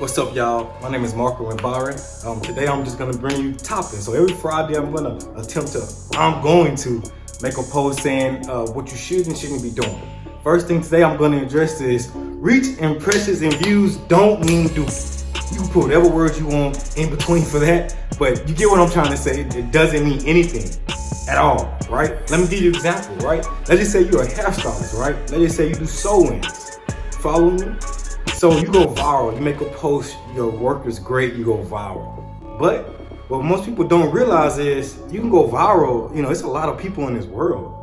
What's up, y'all? My name is Marco and Byron. Today I'm just gonna bring you topics. So every Friday I'm going to make a post saying what you should and shouldn't be doing. First thing today I'm gonna address is reach, impressions, and views don't mean do. You can put whatever words you want in between for that, but you get what I'm trying to say. It doesn't mean anything at all, right? Let me give you an example, right? Let's just say you're a hairstylist, right? Let's just say you do sew-ins. Follow me? So you go viral, you make a post, your work is great, you go viral. But what most people don't realize is you can go viral, it's a lot of people in this world.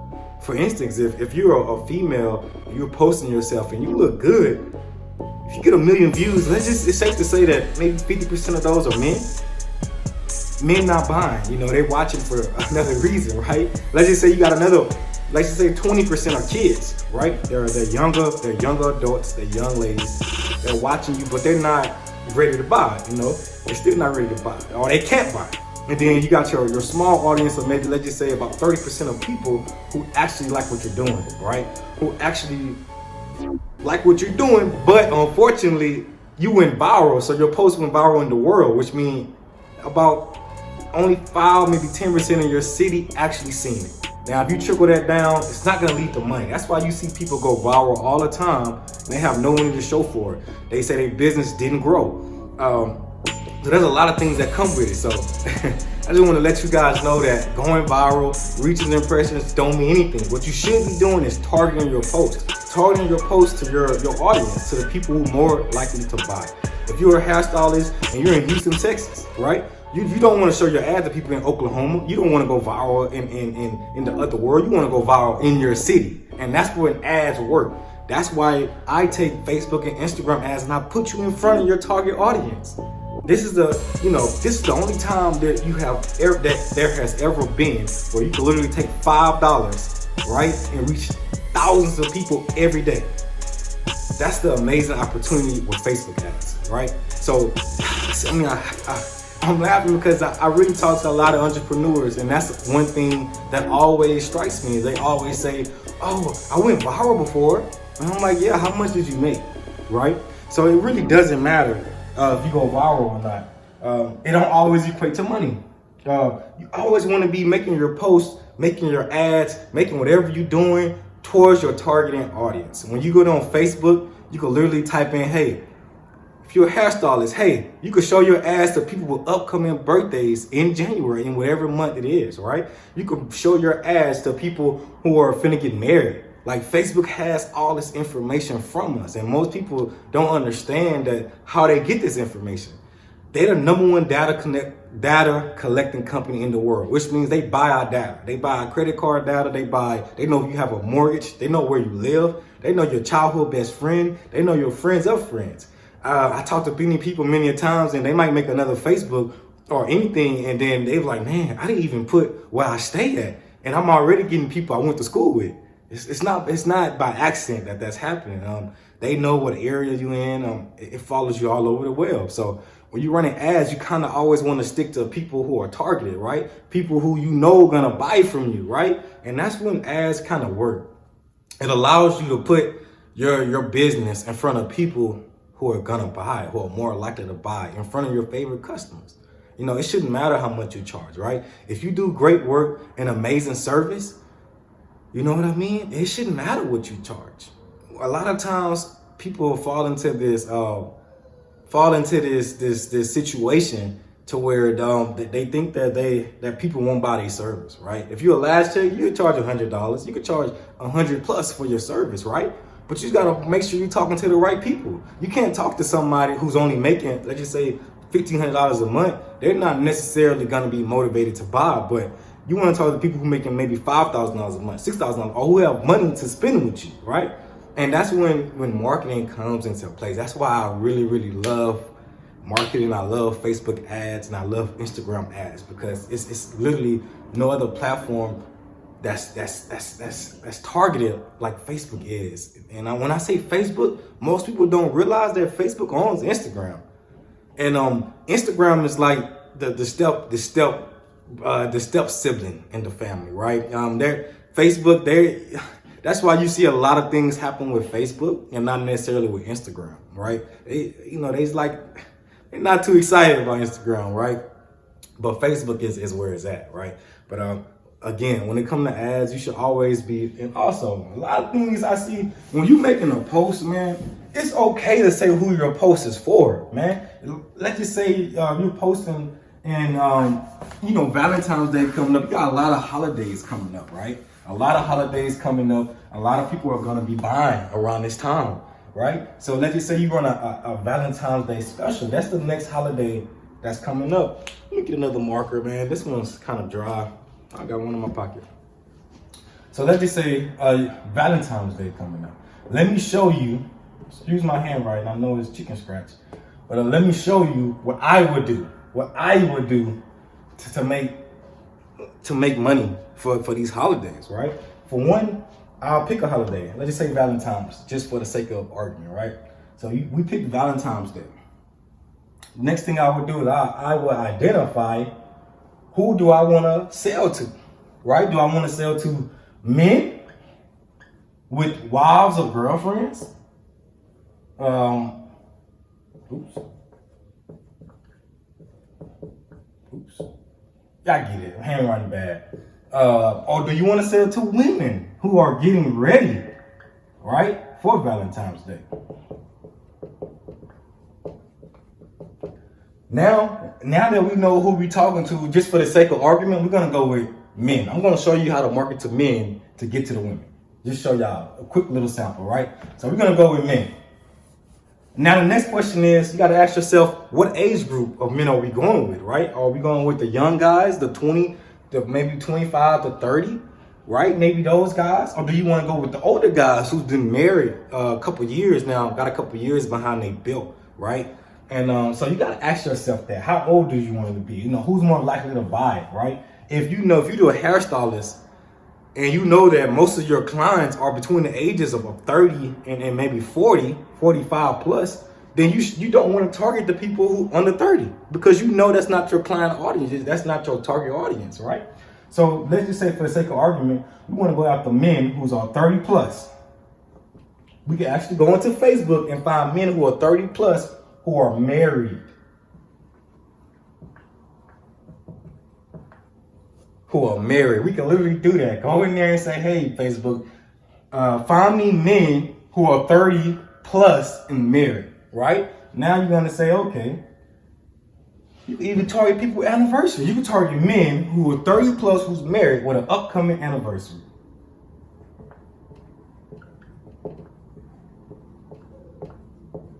For instance, if you're a female, you're posting yourself and you look good, if you get 1 million views, it's safe to say that maybe 50% of those are men. Men not buying, they're watching for another reason, right? Let's just say you got let's just say 20% are kids, right? They're young adults, they're young ladies. They're watching you, but they're not ready to buy, They're still not ready to buy, or they can't buy. And then you got your small audience of maybe, let's just say about 30% of people who actually like what you're doing, right? Who actually like what you're doing, but unfortunately, you went viral, so your post went viral in the world, which means about only 5, maybe 10% of your city actually seen it. Now, if you trickle that down, it's not gonna lead to money. That's why you see people go viral all the time and they have no money to show for it. They say their business didn't grow. So there's a lot of things that come with it. So I just want to let you guys know that going viral, reaching impressions don't mean anything. What you should be doing is targeting your post. Targeting your post to your audience, to the people who are more likely to buy. If you're a hairstylist and you're in Houston, Texas, right? You don't want to show your ad to people in Oklahoma. You don't want to go viral in the other world. You want to go viral in your city. And that's when ads work. That's why I take Facebook and Instagram ads and I put you in front of your target audience. This is the only time that there has ever been where you can literally take $5, right, and reach thousands of people every day. That's the amazing opportunity with Facebook ads, right? So, I'm laughing because I really talk to a lot of entrepreneurs, and that's one thing that always strikes me. They always say, "Oh, I went viral before," and I'm like, "Yeah, how much did you make?" Right? So it really doesn't matter if you go viral or not. It don't always equate to money. You always want to be making your posts, making your ads, making whatever you're doing towards your targeting audience. When you go on Facebook, you can literally type in, "Hey." If you're a hairstylist, hey, you could show your ads to people with upcoming birthdays in January, in whatever month it is, right? You could show your ads to people who are finna get married. Like, Facebook has all this information from us, and most people don't understand that how they get this information. They're the number one data collecting company in the world, which means they buy our data. They buy our credit card data. They know if you have a mortgage. They know where you live. They know your childhood best friend. They know your friends of friends. I talk to many people many times, and they might make another Facebook or anything, and then they're like, "Man, I didn't even put where I stay at, and I'm already getting people I went to school with." It's not by accident that that's happening. They know what area you're in. It follows you all over the web. So when you're running ads, you kind of always want to stick to people who are targeted, right? People who gonna buy from you, right? And that's when ads kind of work. It allows you to put your business in front of people who are gonna buy, who are more likely to buy, in front of your favorite customers. It shouldn't matter how much you charge, right? If you do great work and amazing service, you know what I mean? It shouldn't matter what you charge. A lot of times people fall into this situation to where they think that people won't buy their service, right? If you're a lash tech, you could charge $100. You could charge $100+ for your service, right? But you gotta make sure you're talking to the right people. You can't talk to somebody who's only making, let's just say, $1,500 a month. They're not necessarily gonna be motivated to buy, but you wanna talk to people who making maybe $5,000 a month, $6,000, or who have money to spend with you, right? And that's when marketing comes into place. That's why I really, really love marketing. I love Facebook ads and I love Instagram ads, because it's literally no other platform that's targeted like Facebook is. And when I say Facebook, most people don't realize that Facebook owns Instagram. And Instagram is like the step sibling in the family, right? That's why you see a lot of things happen with Facebook and not necessarily with Instagram, right? There's like they're not too excited about Instagram, right? But Facebook is where it's at, right? But again, when it comes to ads, you should always be, and also a lot of things I see when you making a post, man, it's okay to say who your post is for, man. Let's just say you're posting and Valentine's Day coming up. You got a lot of holidays coming up, right? A lot of holidays coming up. A lot of people are gonna be buying around this time, right? So let's just say you run a Valentine's Day special. That's the next holiday that's coming up. Let me get another marker, man. This one's kind of dry. I got one in my pocket. So let's just say Valentine's Day coming up. Let me show you, excuse my handwriting, I know it's chicken scratch, but let me show you what I would do. What I would do to make money for these holidays, right? For one, I'll pick a holiday. Let's just say Valentine's, just for the sake of argument, right? So we pick Valentine's Day. Next thing I would do is I would identify who do I want to sell to, right? Do I want to sell to men with wives or girlfriends? Oops. I get it. Handwriting bad. Or do you want to sell to women who are getting ready, right, for Valentine's Day? Now that we know who we're talking to, just for the sake of argument, we're gonna go with men. I'm gonna show you how to market to men to get to the women. Just show y'all a quick little sample, right? So we're gonna go with men. Now the next question is, you gotta ask yourself, what age group of men are we going with, right? Are we going with the young guys, the maybe 25 to 30, right? Maybe those guys, or do you want to go with the older guys who's been married a couple years now, got a couple years behind their belt, right? And so you gotta ask yourself that. How old do you want to be? Who's more likely to buy it, right? If you do a hairstylist and you know that most of your clients are between the ages of 30 and maybe 40, 45 plus, then you don't want to target the people who under 30 because that's not your client audience. That's not your target audience, right? So let's just say for the sake of argument, we want to go after men who's are 30 plus. We can actually go into Facebook and find men who are 30 plus who are married. We can literally do that. Go in there and say, hey, Facebook, find me men who are 30 plus and married, right? Now you're going to say, okay, you can even target people anniversary. You can target men who are 30 plus who's married with an upcoming anniversary.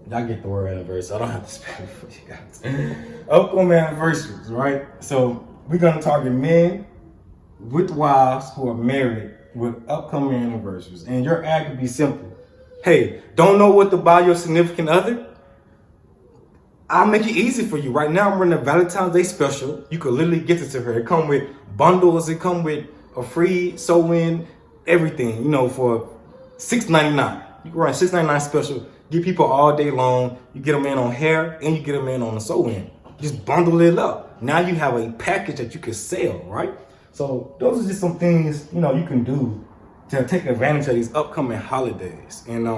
Y'all get the word anniversary. I don't have to spell it for you guys. Upcoming anniversaries, right? So we're going to target men with wives who are married with upcoming anniversaries. And your ad could be simple. Hey, don't know what to buy your significant other? I'll make it easy for you. Right now I'm running a Valentine's Day special. You could literally get this to her. It come with bundles. It come with a free sew-in, everything, for $6.99. You can run a $6.99 special. Get people all day long. You get them in on hair and you get them in on the sew-in. Just bundle it up. Now you have a package that you can sell, right? So those are just some things, you can do to take advantage of these upcoming holidays. And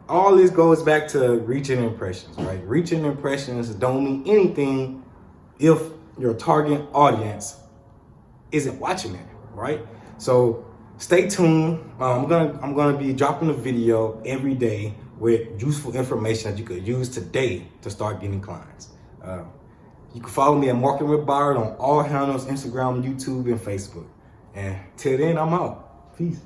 all this goes back to reaching impressions, right? Reaching impressions don't mean anything if your target audience isn't watching it, right? So stay tuned. I'm gonna be dropping a video every day with useful information that you could use today to start getting clients. You can follow me at Marketing with Byron on all handles, Instagram, YouTube, and Facebook. And till then, I'm out. Peace.